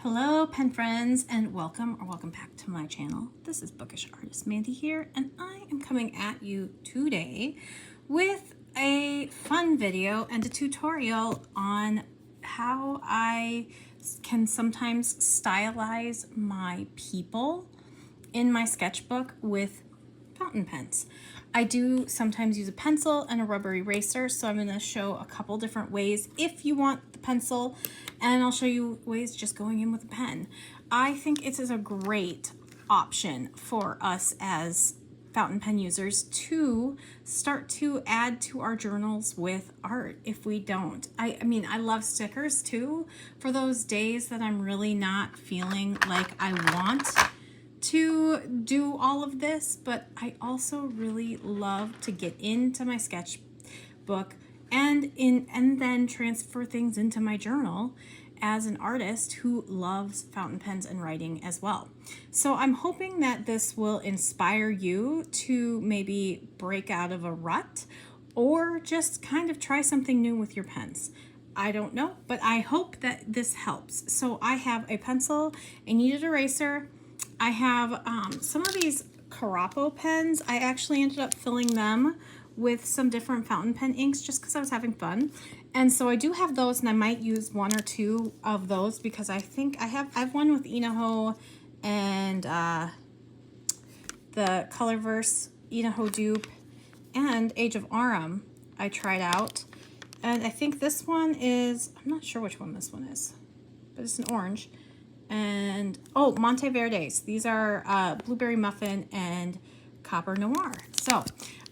Hello pen friends, and welcome back to my channel. This is Bookish Artist Mandy here, and I am coming at you today with a fun video and a tutorial on how I can sometimes stylize my people in my sketchbook with fountain pens. I do sometimes use a pencil and a rubber eraser, so I'm going to show a couple different ways if you want the pencil, and I'll show you ways just going in with a pen. I think it is a great option for us as fountain pen users to start to add to our journals with art if we don't. I mean, I love stickers too for those days that I'm really not feeling like I want to do all of this, but I also really love to get into my sketchbook and then transfer things into my journal as an artist who loves fountain pens and writing as well. So I'm hoping that this will inspire you to maybe break out of a rut or just kind of try something new with your pens. I don't know, but I hope that this helps. So I have a pencil, a kneaded eraser. I have some of these Carapo pens. I actually ended up filling them with some different fountain pen inks just because I was having fun. And so I do have those, and I might use one or two of those because I think I have one with Inaho and the Colorverse Inaho dupe and Age of Arum I tried out. And I think this one is, I'm not sure which one this one is, but it's an orange. And oh, Monteverdes. These are Blueberry Muffin and Copper Noir. So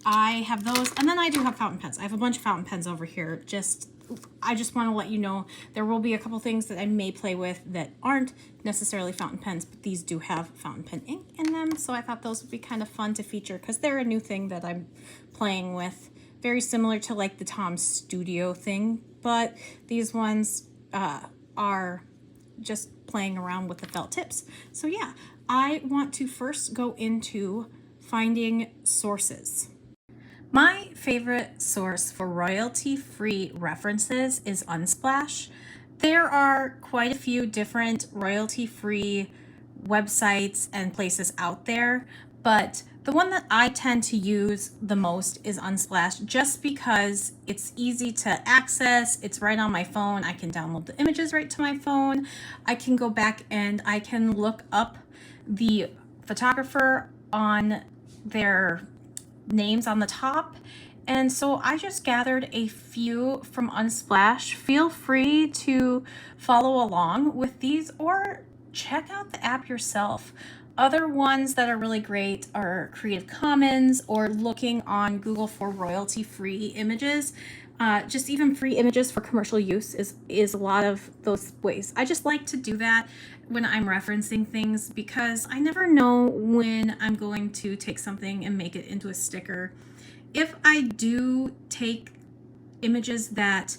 I have those, and then I do have fountain pens. I have a bunch of fountain pens over here. I just want to let you know there will be a couple things that I may play with that aren't necessarily fountain pens, but these do have fountain pen ink in them. So I thought those would be kind of fun to feature because they're a new thing that I'm playing with. Very similar to like the Tom Studio thing, but these ones are just playing around with the felt tips. So yeah, I want to first go into finding sources. My favorite source for royalty-free references is Unsplash. There are quite a few different royalty-free websites and places out there, but the one that I tend to use the most is Unsplash just because it's easy to access. It's right on my phone. I can download the images right to my phone. I can go back and I can look up the photographer on their names on the top. And so I just gathered a few from Unsplash. Feel free to follow along with these or check out the app yourself. Other ones that are really great are Creative Commons or looking on Google for royalty-free images. Just even free images for commercial use is a lot of those ways. I just like to do that when I'm referencing things because I never know when I'm going to take something and make it into a sticker. If I do take images that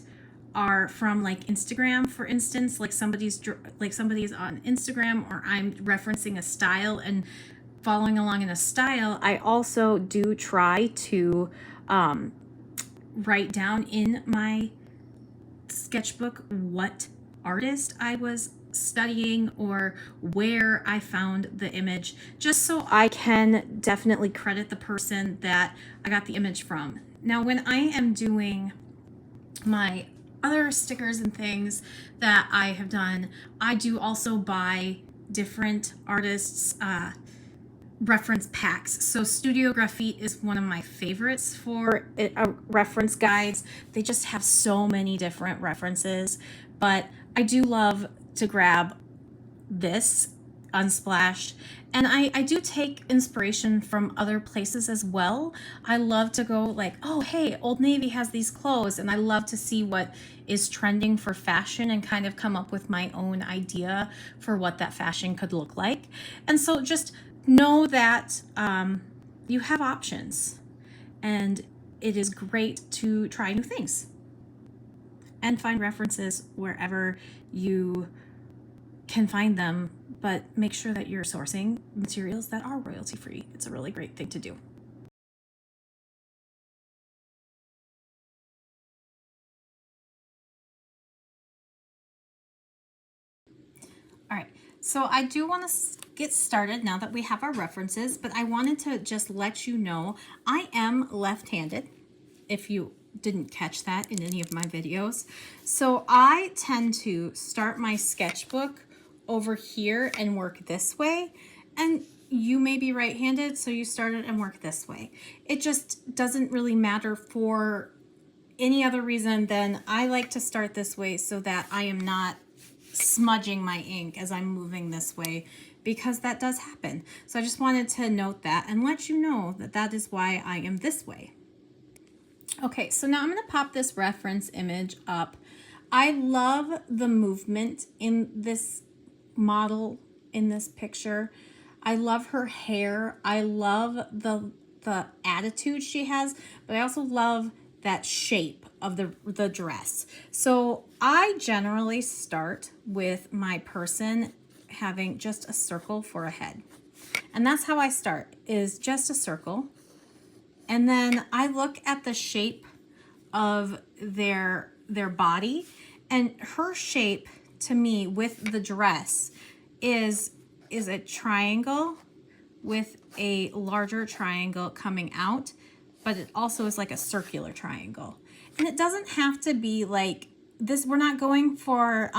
are from like Instagram, for instance, like somebody's on Instagram, or I'm referencing a style and following along in a style, I also do try to write down in my sketchbook what artist I was studying or where I found the image, just so I can definitely credit the person that I got the image from. Now, when I am doing my other stickers and things that I have done, I do also buy different artists' reference packs. So Studio Graphite is one of my favorites for reference guides. They just have so many different references, but I do love to grab this Unsplash, and I do take inspiration from other places as well. I love to go like, oh hey, Old Navy has these clothes, and I love to see what is trending for fashion and kind of come up with my own idea for what that fashion could look like. And so just know that you have options, and it is great to try new things and find references wherever you can find them, but make sure that you're sourcing materials that are royalty free. It's a really great thing to do. All right, so I do want to get started now that we have our references, but I wanted to just let you know I am left-handed, if you didn't catch that in any of my videos. So I tend to start my sketchbook over here and work this way, and you may be right-handed, so you start it and work this way. It just doesn't really matter for any other reason than I like to start this way so that I am not smudging my ink as I'm moving this way, because that does happen. So I just wanted to note that and let you know that that is why I am this way. Okay, so now I'm going to pop this reference image up. I love the movement in this model, in this picture. I love her hair. I love the attitude she has, but I also love that shape of the dress. So I generally start with my person having just a circle for a head. And that's how I start, is just a circle. And then I look at the shape of their body, and her shape to me with the dress is a triangle with a larger triangle coming out, but it also is like a circular triangle. And it doesn't have to be like this. We're not going for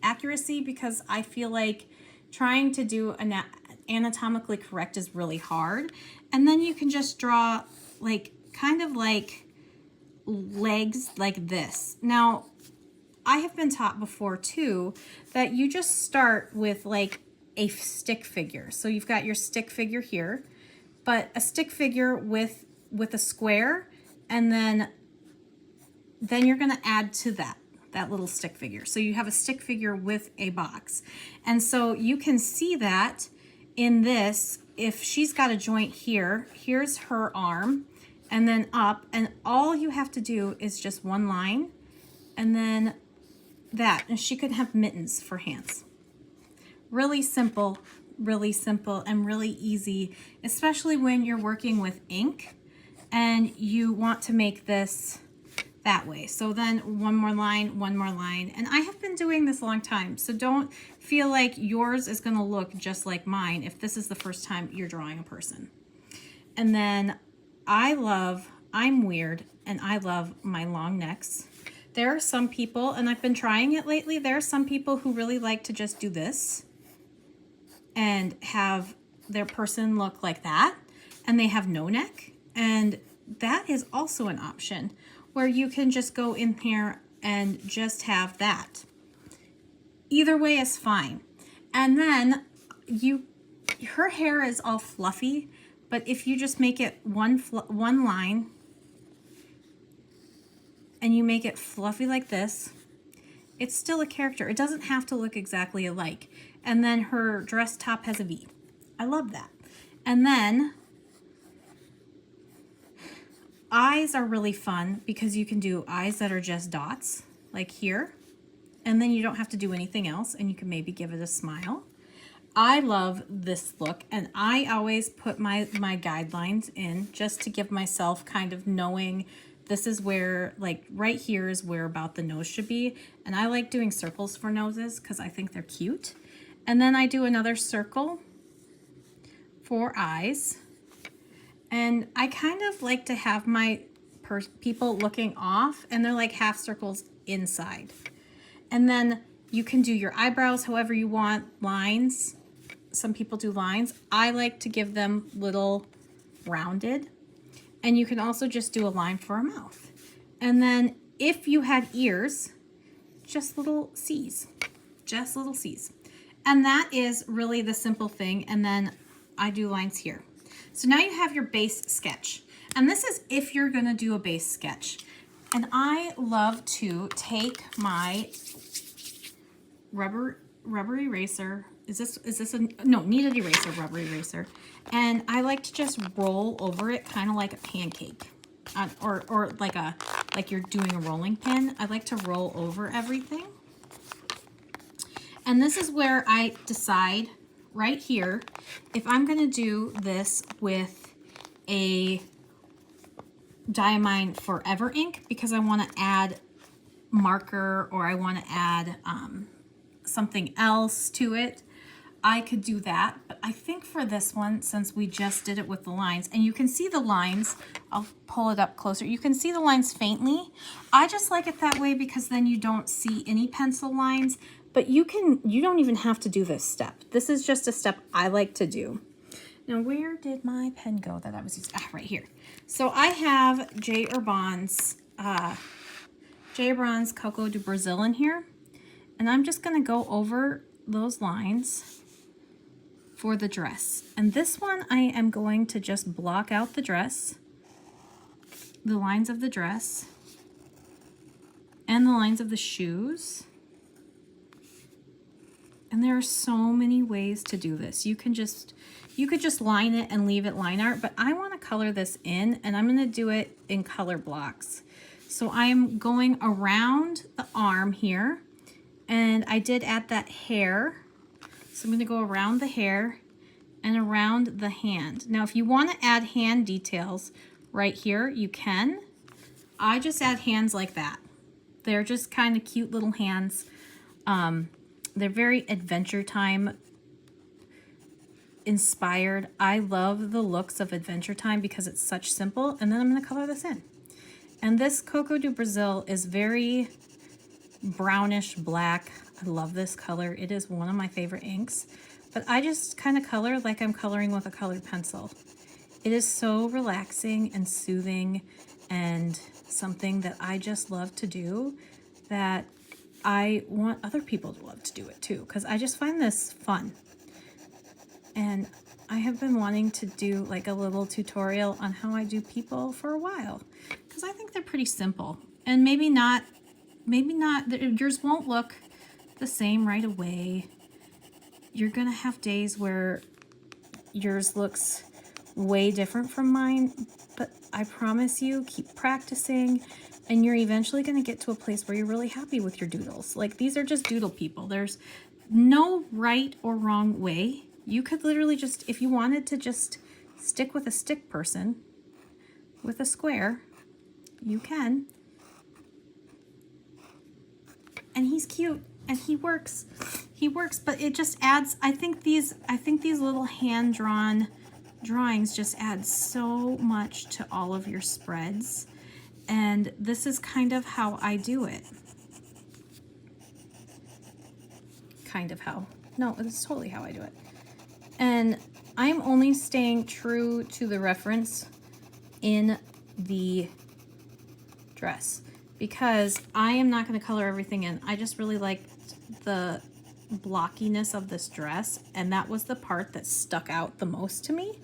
accuracy, because I feel like trying to do an anatomically correct is really hard. And then you can just draw like kind of like legs like this. Now, I have been taught before too that you just start with like a stick figure. So you've got your stick figure here, but a stick figure with a square, and then you're going to add to that little stick figure. So you have a stick figure with a box. And so you can see that in this, if she's got a joint here, here's her arm, and then up, and all you have to do is just one line, and then that, and she could have mittens for hands. Really simple, and really easy, especially when you're working with ink and you want to make this that way. So then one more line, and I have been doing this a long time, so don't feel like yours is going to look just like mine if this is the first time you're drawing a person. And then I'm weird, and I love my long necks. There are some people, and I've been trying it lately, there are some people who really like to just do this and have their person look like that, and they have no neck. And that is also an option where you can just go in here and just have that. Either way is fine. And then her hair is all fluffy, but if you just make it one line and you make it fluffy like this, it's still a character. It doesn't have to look exactly alike. And then her dress top has a V. I love that. And then eyes are really fun, because you can do eyes that are just dots, like here. And then you don't have to do anything else, and you can maybe give it a smile. I love this look, and I always put my guidelines in just to give myself kind of knowing this is where, like right here is where about the nose should be. And I like doing circles for noses because I think they're cute. And then I do another circle for eyes. And I kind of like to have my people looking off, and they're like half circles inside. And then you can do your eyebrows however you want, lines. Some people do lines. I like to give them little rounded. And you can also just do a line for a mouth. And then if you had ears, just little C's. Just little C's. And that is really the simple thing. And then I do lines here. So now you have your base sketch. And this is if you're going to do a base sketch. And I love to take my rubber eraser. Is this a, no, kneaded eraser, rubber eraser. And I like to just roll over it kind of like a pancake. Or like you're doing a rolling pin. I like to roll over everything. And this is where I decide right here if I'm going to do this with a Diamine Forever ink, because I want to add marker, or I want to add something else to it, I could do that. But I think for this one, since we just did it with the lines, and you can see the lines, I'll pull it up closer. You can see the lines faintly. I just like it that way because then you don't see any pencil lines, but you don't even have to do this step. This is just a step I like to do. Now, where did my pen go that I was using? Ah, right here. So I have J. Urban's Coco de Brazil in here, and I'm just gonna go over those lines for the dress. And this one, I am going to just block out the dress, the lines of the dress, and the lines of the shoes. And there are so many ways to do this. You could just line it and leave it line art, but I want to color this in, and I'm going to do it in color blocks. So I'm going around the arm here, and I did add that hair. So I'm going to go around the hair and around the hand. Now, if you want to add hand details right here, you can. I just add hands like that. They're just kind of cute little hands. They're very Adventure Time inspired. I love the looks of Adventure Time because it's such simple. And then I'm going to color this in. And this Coco de Brazil is very brownish black. I love this color. It is one of my favorite inks. But I just kind of color like I'm coloring with a colored pencil. It is so relaxing and soothing and something that I just love to do, that I want other people to love to do it too, because I just find this fun. And I have been wanting to do like a little tutorial on how I do people for a while, because I think they're pretty simple. And maybe not, yours won't look the same right away. You're gonna have days where yours looks way different from mine, but I promise you, keep practicing, and you're eventually gonna get to a place where you're really happy with your doodles. Like, these are just doodle people. There's no right or wrong way. You could literally just, if you wanted to just stick with a stick person with a square, you can. And he's cute and he works, but it just adds, I think these little hand-drawn drawings just add so much to all of your spreads. And this is kind of how I do it. Kind of how. No, it's totally how I do it. And I'm only staying true to the reference in the dress because I am not going to color everything in. I just really liked the blockiness of this dress, and that was the part that stuck out the most to me.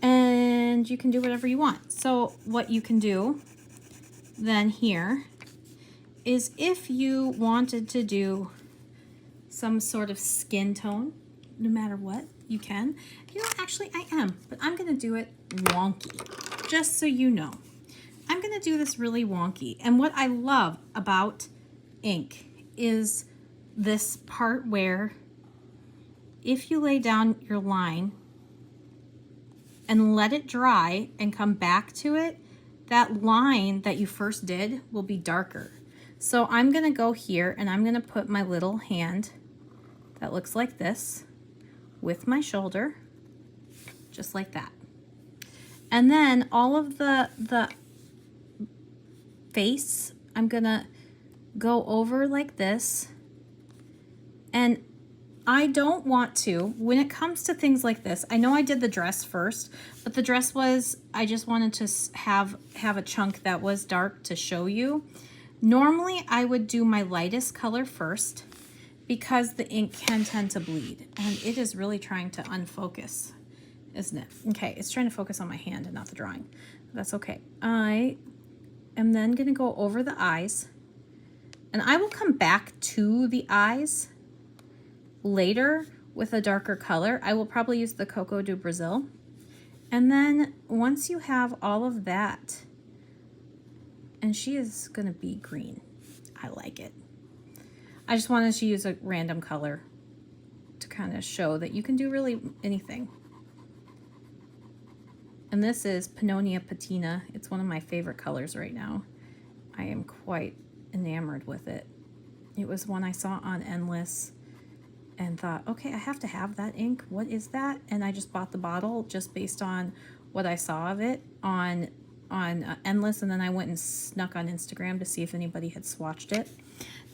And you can do whatever you want. So what you can do then here is, if you wanted to do some sort of skin tone, no matter what, you can. You know, actually I am, but I'm gonna do it wonky, just so you know. I'm gonna do this really wonky. And what I love about ink is this part where if you lay down your line and let it dry and come back to it, that line that you first did will be darker. So I'm gonna go here and I'm gonna put my little hand that looks like this with my shoulder, just like that. And then all of the face, I'm gonna go over like this. And I don't want to, when it comes to things like this, I know I did the dress first, but the dress was, I just wanted to have a chunk that was dark to show you. Normally I would do my lightest color first because the ink can tend to bleed, and it is really trying to unfocus, isn't it? Okay, it's trying to focus on my hand and not the drawing. That's okay. I am then gonna go over the eyes, and I will come back to the eyes later with a darker color. I will probably use the Coco de Brazil. And then once you have all of that, and she is gonna be green. I like it. I just wanted to use a random color to kind of show that you can do really anything. And this is Pannonia Patina. It's one of my favorite colors right now. I am quite enamored with it. It was one I saw on Endless. and thought, okay, I have to have that ink. What is that? And I just bought the bottle just based on what I saw of it on Endless, and then I went and snuck on Instagram to see if anybody had swatched it.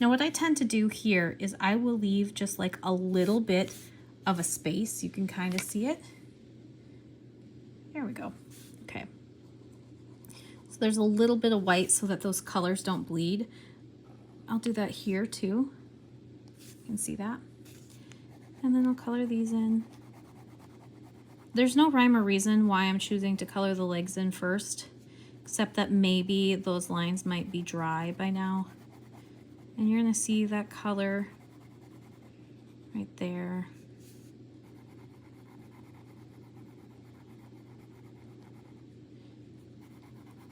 Now what I tend to do here is I will leave just like a little bit of a space. You can kind of see it. There we go. Okay. So there's a little bit of white so that those colors don't bleed. I'll do that here too. You can see that. And then I'll color these in. There's no rhyme or reason why I'm choosing to color the legs in first, except that maybe those lines might be dry by now. And you're gonna see that color right there.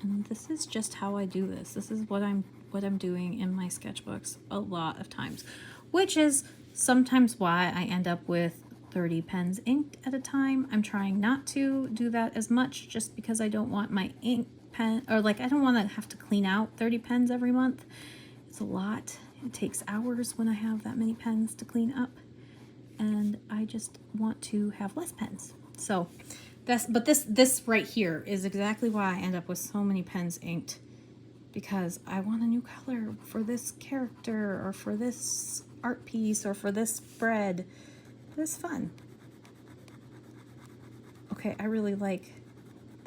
And this is just how I do this. This is what I'm doing in my sketchbooks a lot of times, which is sometimes why I end up with 30 pens inked at a time. I'm trying not to do that as much just because I don't want my ink pen, or like I don't want to have to clean out 30 pens every month. It's a lot. It takes hours when I have that many pens to clean up, and I just want to have less pens. So this right here is exactly why I end up with so many pens inked, because I want a new color for this character or for this art piece or for this spread. It's fun. Okay, I really like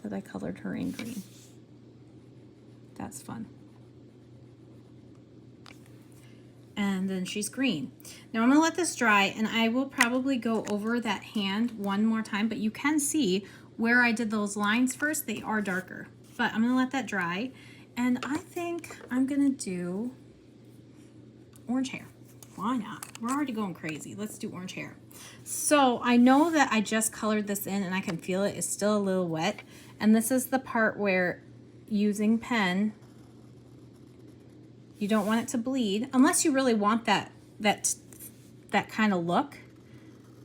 that I colored her in green. That's fun. And then she's green. Now I'm gonna let this dry, and I will probably go over that hand one more time, but you can see where I did those lines first, they are darker. But I'm gonna let that dry, and I think I'm gonna do orange hair. Why not? We're already going crazy. Let's do orange hair. So I know that I just colored this in and I can feel it is still a little wet. And this is the part where using pen, you don't want it to bleed unless you really want that kind of look.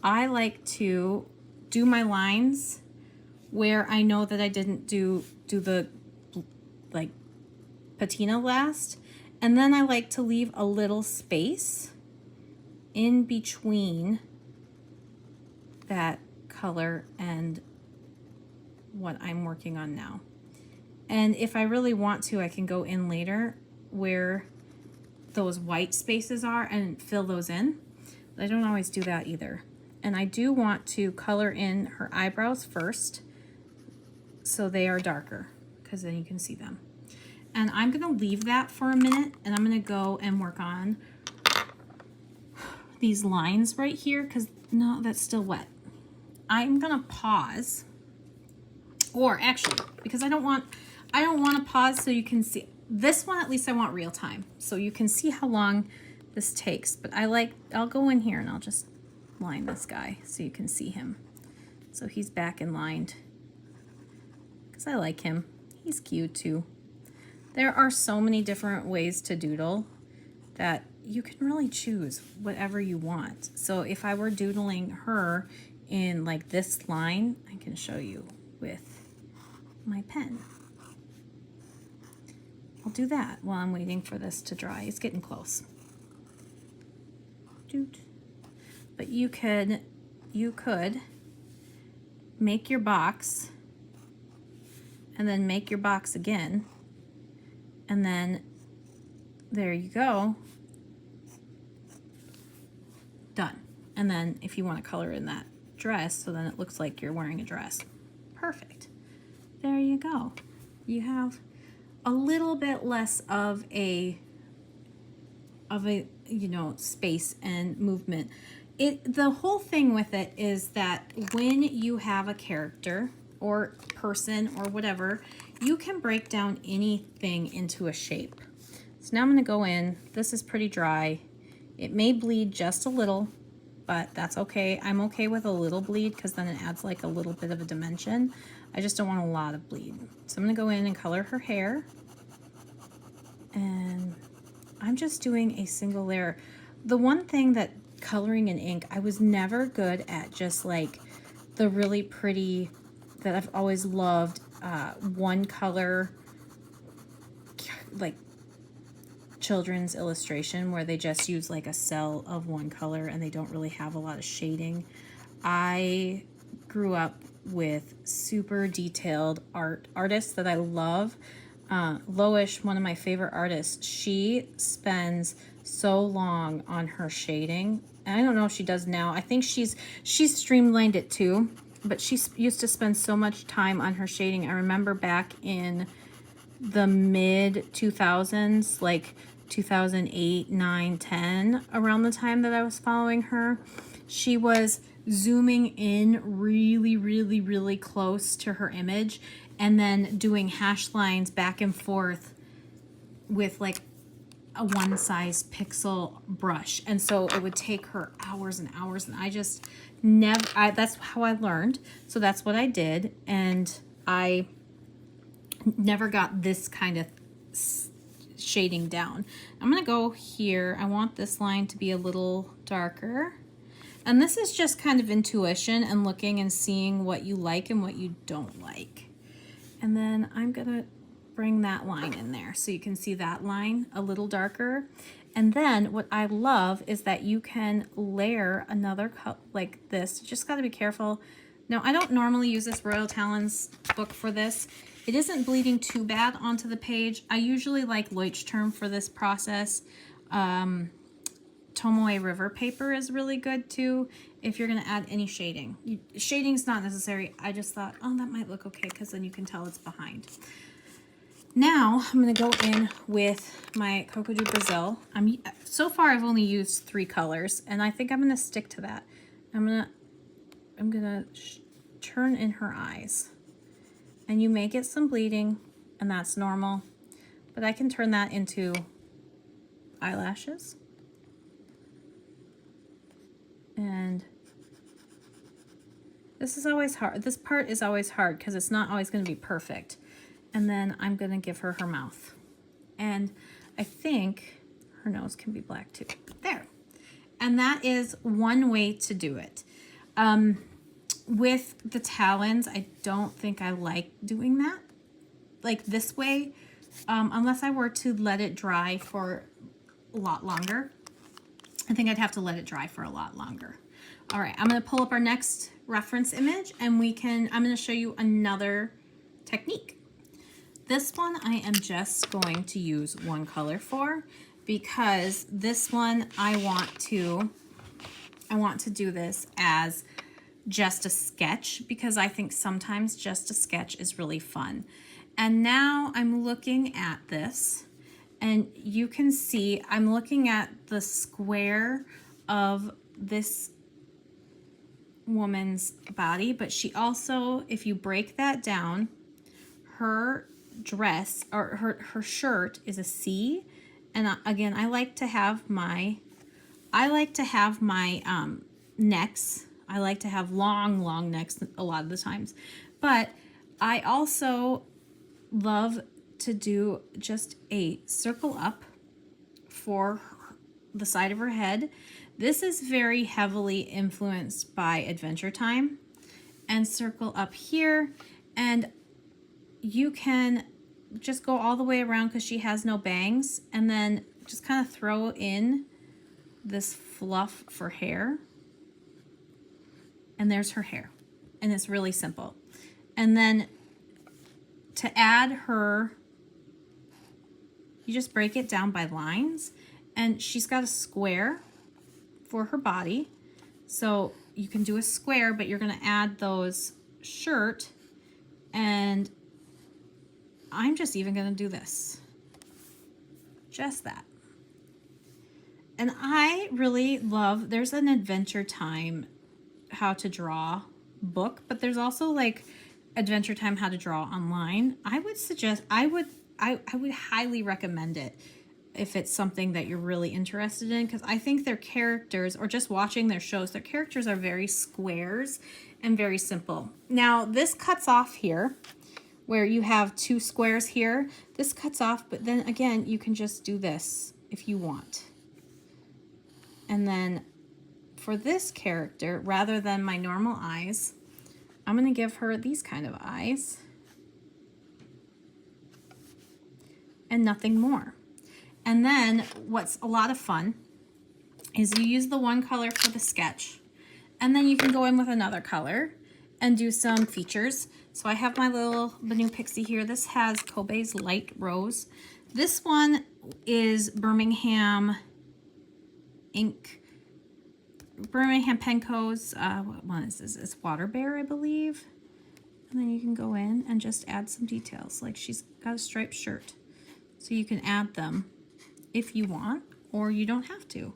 I like to do my lines where I know that I didn't do the like patina last. And then I like to leave a little space in between that color and what I'm working on now. And if I really want to, I can go in later where those white spaces are and fill those in. But I don't always do that either. And I do want to color in her eyebrows first so they are darker, because then you can see them. And I'm gonna leave that for a minute, and I'm gonna go and work on these lines right here, because no, that's still wet. I'm gonna pause, or actually, because I don't want to pause so you can see. This one, at least I want real time, so you can see how long this takes. But I'll go in here and I'll just line this guy so you can see him. So he's back in lined, because I like him. He's cute too. There are so many different ways to doodle that you can really choose whatever you want. So if I were doodling her in like this line, I can show you with my pen. I'll do that while I'm waiting for this to dry. It's getting close. But you could make your box and then make your box again. And then there you go. Done. And then if you want to color in that dress, so then it looks like you're wearing a dress. Perfect. There you go. You have a little bit less of a space and movement. The whole thing with it is that when you have a character or person or whatever, you can break down anything into a shape. So now I'm gonna go in. This is pretty dry. It may bleed just a little, but that's okay. I'm okay with a little bleed because then it adds like a little bit of a dimension. I just don't want a lot of bleed. So I'm gonna go in and color her hair. And I'm just doing a single layer. The one thing that coloring in ink, I was never good at just like the really pretty, that I've always loved, one color, like children's illustration where they just use like a cell of one color and they don't really have a lot of shading. I grew up with super detailed artists that I love. Loish, one of my favorite artists, she spends so long on her shading. And I don't know if she does now. I think she's streamlined it too, but she used to spend so much time on her shading. I remember back in the mid 2000s, like 2008, 9, 10, around the time that I was following her, she was zooming in really, really, really close to her image and then doing hash lines back and forth with like a one size pixel brush. And so it would take her hours and hours, and I just never, that's how I learned. So that's what I did. And I never got this kind of shading down. I'm gonna go here. I want this line to be a little darker. And this is just kind of intuition and looking and seeing what you like and what you don't like. And then I'm gonna bring that line in there so you can see that line a little darker. And then what I love is that you can layer another color like this. You just gotta be careful. Now, I don't normally use this Royal Talons book for this. It isn't bleeding too bad onto the page. I usually like Leuchtturm for this process. Tomoe River paper is really good too if you're going to add any shading. Shading's not necessary. I just thought, oh, that might look okay because then you can tell it's behind. Now I'm going to go in with my Cocoa do Brazil. So far I've only used 3 colors, and I think I'm going to stick to that. I'm gonna turn in her eyes, and you may get some bleeding, and that's normal, but I can turn that into eyelashes. And this is always hard. This part is always hard because it's not always going to be perfect. And then I'm going to give her her mouth. And I think her nose can be black too. There. And that is one way to do it. With the talons, I don't think I like doing that like this way, unless I were to let it dry for a lot longer. I think I'd have to let it dry for a lot longer. All right, I'm going to pull up our next reference image, and I'm going to show you another technique. This one I am just going to use one color for, because this one I want to do this as just a sketch, because I think sometimes just a sketch is really fun. And now I'm looking at this, and you can see I'm looking at the square of this woman's body, but she also, if you break that down, her dress or her shirt is a C. And again, I like to have my necks. I like to have long necks a lot of the times, but I also love to do just a circle up for the side of her head. This is very heavily influenced by Adventure Time, and circle up here, and you can just go all the way around because she has no bangs, and then just kind of throw in this fluff for hair. And there's her hair, and it's really simple. And then to add her, you just break it down by lines, and she's got a square for her body. So you can do a square, but you're gonna add those shirt, and I'm just even gonna do this. Just that. And I really love, there's an Adventure Time how to draw book, but there's also like Adventure Time how to draw online. I would suggest, I would highly recommend it if it's something that you're really interested in, because I think their characters, or just watching their shows, their characters are very squares and very simple. Now this cuts off here where you have 2 squares here. This cuts off, but then again, you can just do this if you want. And then for this character, rather than my normal eyes, I'm going to give her these kind of eyes and nothing more. And then what's a lot of fun is you use the one color for the sketch, and then you can go in with another color and do some features. So I have my little Banu Pixie here. This has Kobe's Light Rose. This one is Birmingham ink. Birmingham Penco's, what one is this? It's Water Bear, I believe. And then you can go in and just add some details. Like she's got a striped shirt. So you can add them if you want, or you don't have to.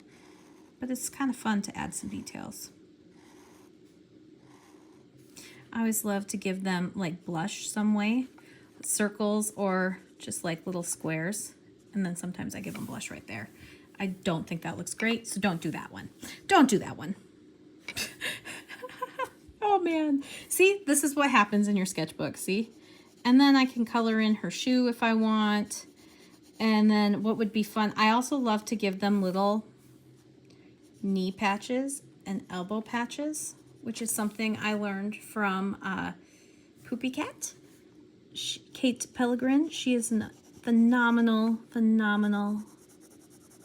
But it's kind of fun to add some details. I always love to give them like blush some way, circles or just like little squares. And then sometimes I give them blush right there. I don't think that looks great, so don't do that one. Don't do that one. Oh man. See, this is what happens in your sketchbook, see? And then I can color in her shoe if I want. And then what would be fun, I also love to give them little knee patches and elbow patches, which is something I learned from Poopy Cat. Kate Pellegrin. She is a phenomenal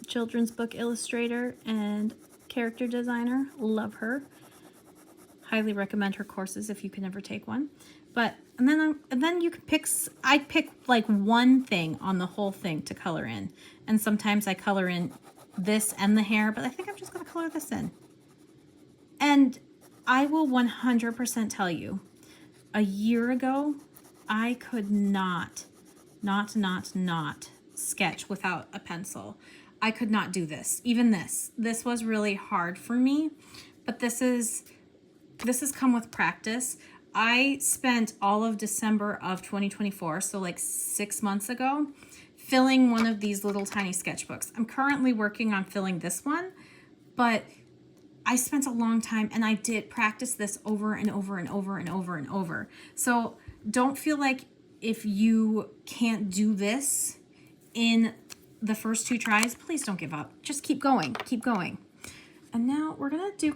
children's book illustrator and character designer. Love her. Highly recommend her courses if you can ever take one. But and then you can pick. I pick like one thing on the whole thing to color in, and sometimes I color in this and the hair. But I think I'm just gonna color this in. And I will 100% tell you, a year ago, I could not sketch without a pencil. I could not do this. Even this. This was really hard for me, but this has come with practice. I spent all of December of 2024, so like 6 months ago, filling one of these little tiny sketchbooks. I'm currently working on filling this one, but I spent a long time and I did practice this over and over and over and over and over. So don't feel like if you can't do this in the first 2 tries, please don't give up. Just keep going, keep going. And now we're gonna do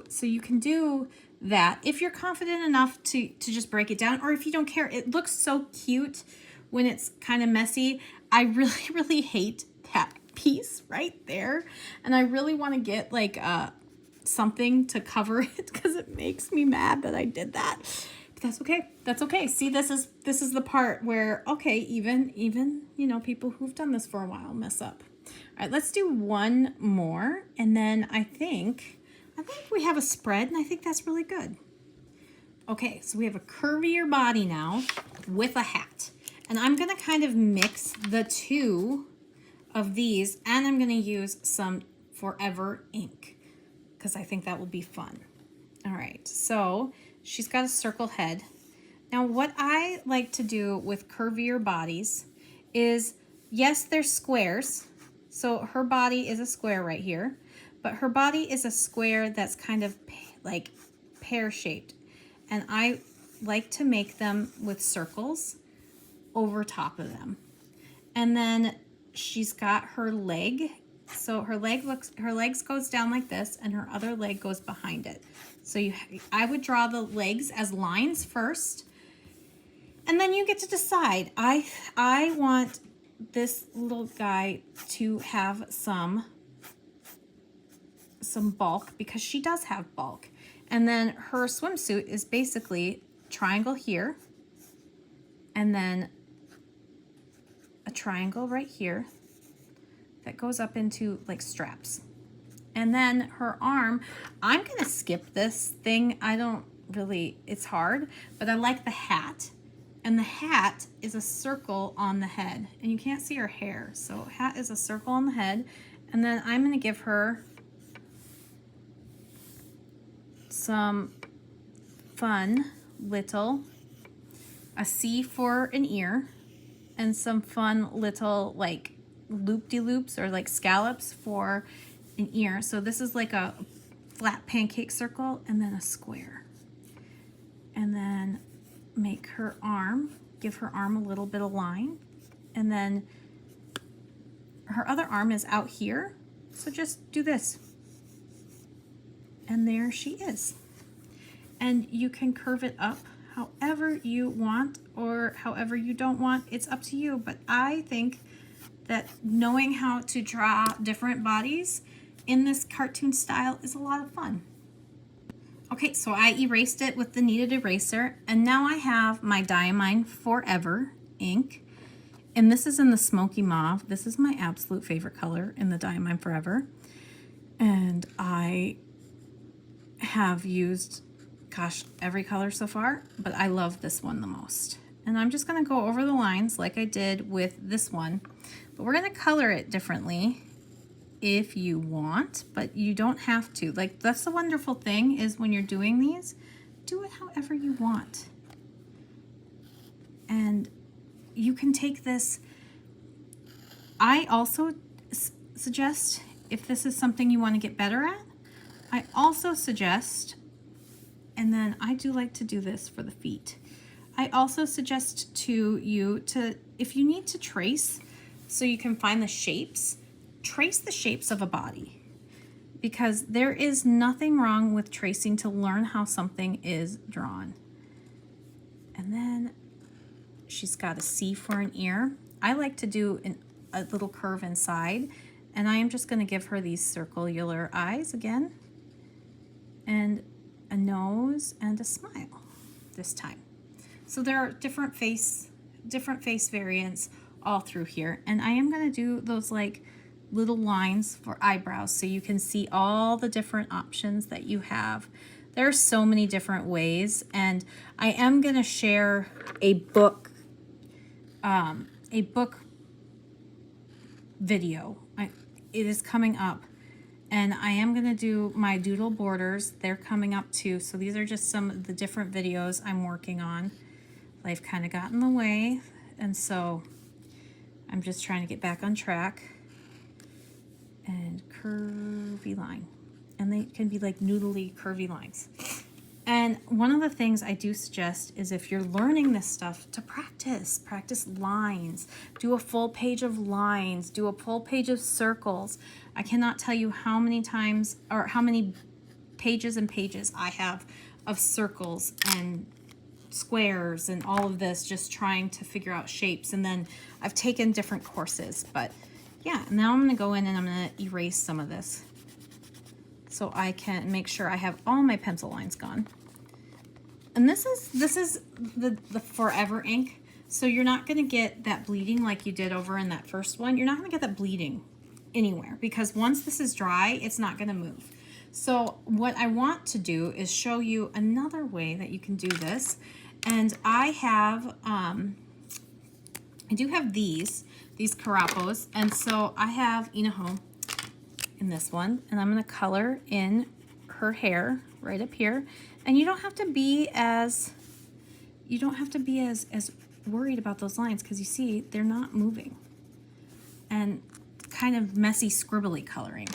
so you can do that if you're confident enough to just break it down, or if you don't care. It looks so cute when it's kind of messy. I really hate that piece right there, and I really want to get like something to cover it because it makes me mad that I did that. But that's okay. That's okay. See, this is the part where even you know, people who've done this for a while mess up. All right, let's do one more, and then I think we have a spread, and I think that's really good. Okay, so we have a curvier body now with a hat, and I'm gonna kind of mix the two of these, and I'm going to use some Forever ink because I think that will be fun. All right, so she's got a circle head. Now what I like to do with curvier bodies is, yes, there's squares. So her body is a square right here, but her body is a square that's kind of like pear-shaped. And I like to make them with circles over top of them. And then she's got her leg. So her legs goes down like this, and her other leg goes behind it. So I would draw the legs as lines first, and then you get to decide. I want this little guy to have some bulk because she does have bulk. And then her swimsuit is basically triangle here, and then a triangle right here that goes up into like straps. And then her arm, I'm gonna skip this thing. It's hard, but I like the hat. And the hat is a circle on the head, and you can't see her hair. So hat is a circle on the head. And then I'm gonna give her some fun little, a C for an ear, and some fun little like loop-de-loops or like scallops for an ear. So this is like a flat pancake circle and then a square. And then make her arm, give her arm a little bit of line. And then her other arm is out here. So just do this. And there she is. And you can curve it up however you want or however you don't want. It's up to you, but I think that knowing how to draw different bodies in this cartoon style is a lot of fun. Okay, so I erased it with the kneaded eraser, and now I have my Diamine Forever ink, and this is in the smoky mauve. This is my absolute favorite color in the Diamine Forever, and I have used, gosh, every color so far, but I love this one the most. And I'm just going to go over the lines like I did with this one, but we're going to color it differently if you want, but you don't have to. Like, that's the wonderful thing, is when you're doing these, do it however you want. And you can take this. I also suggest, if this is something you want to get better at, I also suggest, and then I do like to do this for the feet, I also suggest to you to, if you need to trace so you can find the shapes, trace the shapes of a body, because there is nothing wrong with tracing to learn how something is drawn. And then she's got a C for an ear. I like to do a little curve inside, and I am just going to give her these circular eyes again, and a nose and a smile this time. So there are different face variants all through here, and I am going to do those like little lines for eyebrows so you can see all the different options that you have. There are so many different ways, and I am going to share a book video. It is coming up, and I am going to do my doodle borders. They're coming up too, so these are just some of the different videos I'm working on. Life kind of got in the way, and so I'm just trying to get back on track. And curvy line, and they can be like noodly curvy lines. And one of the things I do suggest is, if you're learning this stuff, to practice lines. Do a full page of lines, do a full page of circles. I cannot tell you how many times, or how many pages and pages I have of circles and squares and all of this, just trying to figure out shapes. And then I've taken different courses, but yeah, now I'm going to go in and I'm going to erase some of this so I can make sure I have all my pencil lines gone. And this is the Forever ink, so you're not going to get that bleeding like you did over in that first one. You're not going to get that bleeding anywhere, because once this is dry, it's not going to move. So what I want to do is show you another way that you can do this. And I have, I do have these Carapos, and so I have Inaho in this one, and I'm going to color in her hair right up here. And you don't have to be as worried about those lines, because you see they're not moving, and kind of messy scribbly coloring.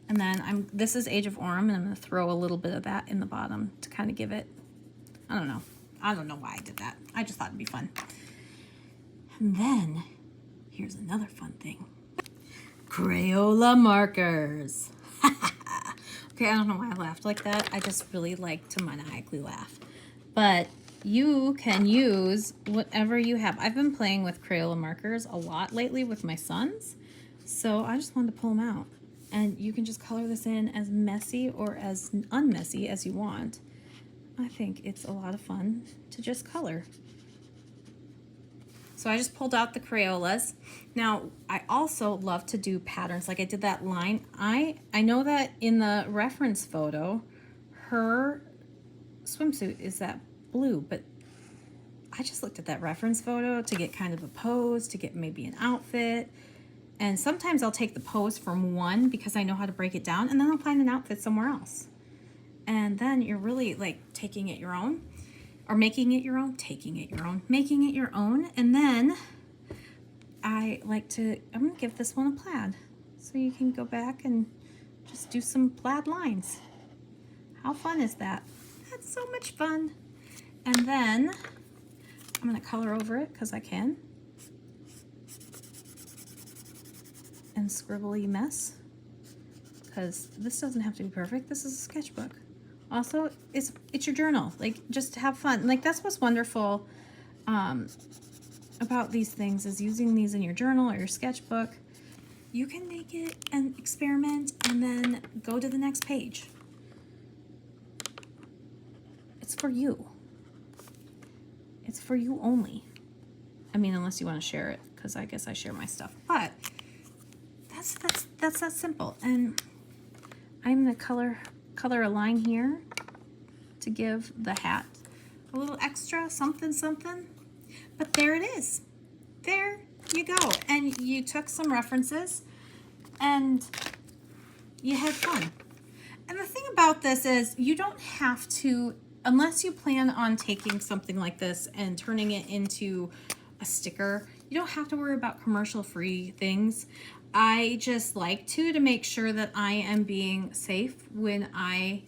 And then this is Age of Aurum, and I'm going to throw a little bit of that in the bottom to kind of give it, I don't know why I did that. I just thought it'd be fun. And then here's another fun thing. Crayola markers. Okay, I don't know why I laughed like that. I just really like to maniacally laugh. But you can use whatever you have. I've been playing with Crayola markers a lot lately with my sons, so I just wanted to pull them out. And you can just color this in as messy or as unmessy as you want. I think it's a lot of fun to just color. So I just pulled out the Crayolas. Now, I also love to do patterns. Like I did that line. I know that in the reference photo, her swimsuit is that blue, but I just looked at that reference photo to get kind of a pose, to get maybe an outfit. And sometimes I'll take the pose from one because I know how to break it down, and then I'll find an outfit somewhere else. And then you're really like taking it your own, or making it your own, taking it your own, making it your own. And then I'm gonna give this one a plaid. So you can go back and just do some plaid lines. How fun is that? That's so much fun. And then I'm gonna color over it because I can. And scribbly mess, because this doesn't have to be perfect. This is a sketchbook. Also, it's your journal. Like, just have fun. Like, that's what's wonderful about these things is using these in your journal or your sketchbook. You can make it an experiment and then go to the next page. It's for you. It's for you only. I mean, unless you want to share it, because I guess I share my stuff. But that's that simple. And I'm gonna color a line here to give the hat a little extra something. But there it is. There you go. And you took some references and you had fun. And the thing about this is you don't have to, unless you plan on taking something like this and turning it into a sticker, you don't have to worry about commercial-free things. I just like to make sure that I am being safe when I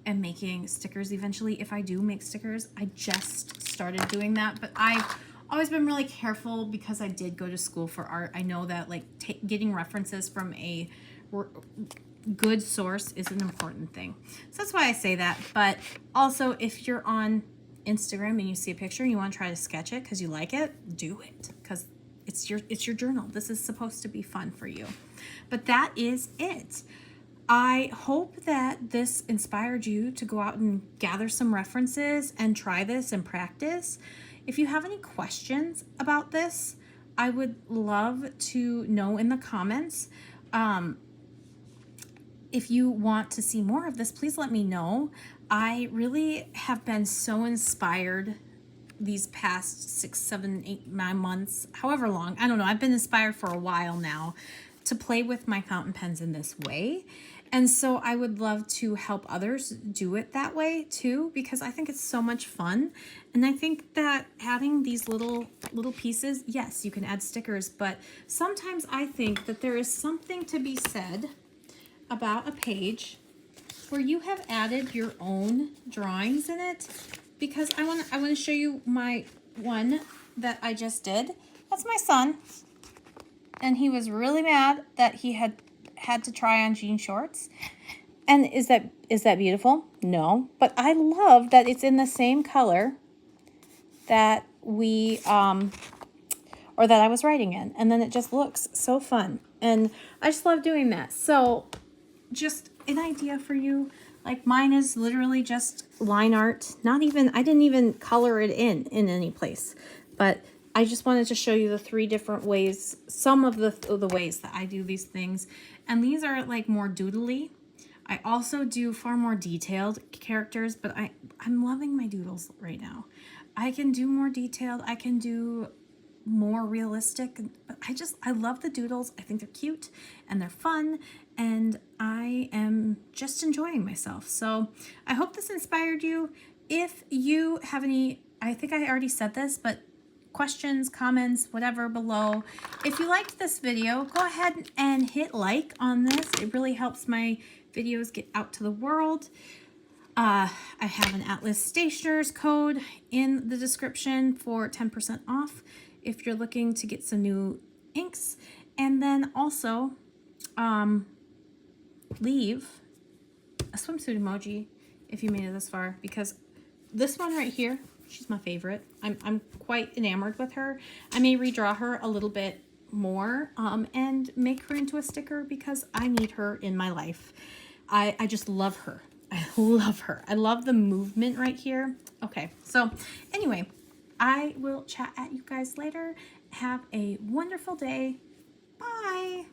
am making stickers eventually. If I do make stickers, I just started doing that, but I've always been really careful because I did go to school for art. I know that like getting references from a good source is an important thing. So that's why I say that. But also, if you're on Instagram and you see a picture and you want to try to sketch it because you like it, do it, because it's your journal. This is supposed to be fun for you. But that is it. I hope that this inspired you to go out and gather some references and try this and practice. If you have any questions about this, I would love to know in the comments. If you want to see more of this, please let me know. I really have been so inspired these past 6, 7, 8, 9 months, however long. I don't know. I've been inspired for a while now to play with my fountain pens in this way. And so I would love to help others do it that way too, because I think it's so much fun. And I think that adding these little pieces, yes, you can add stickers, but sometimes I think that there is something to be said about a page where you have added your own drawings in it, because I want to show you my one that I just did. That's my son, and he was really mad that he had to try on jean shorts. And is that beautiful? No, but I love that it's in the same color that we or that I was writing in, and then it just looks so fun, and I just love doing that. So just an idea for you. Like mine is literally just line art. I didn't even color it in any place, but I just wanted to show you the 3 different ways, some of the ways that I do these things. And these are like more doodly. I also do far more detailed characters, but I'm loving my doodles right now. I can do more detailed. I can do more realistic, but I love the doodles. I think they're cute and they're fun, and I am just enjoying myself. So I hope this inspired you. If you have any, I think I already said this, but questions, comments, whatever below. If you liked this video, go ahead and hit like on this. It really helps my videos get out to the world. I have an Atlas Stationers code in the description for 10% off if you're looking to get some new inks. And then also leave a swimsuit emoji if you made it this far, because this one right here, she's my favorite. I'm quite enamored with her. I may redraw her a little bit more and make her into a sticker because I need her in my life. I just love her. I love her. I love the movement right here. Okay, so anyway, I will chat at you guys later. Have a wonderful day. Bye.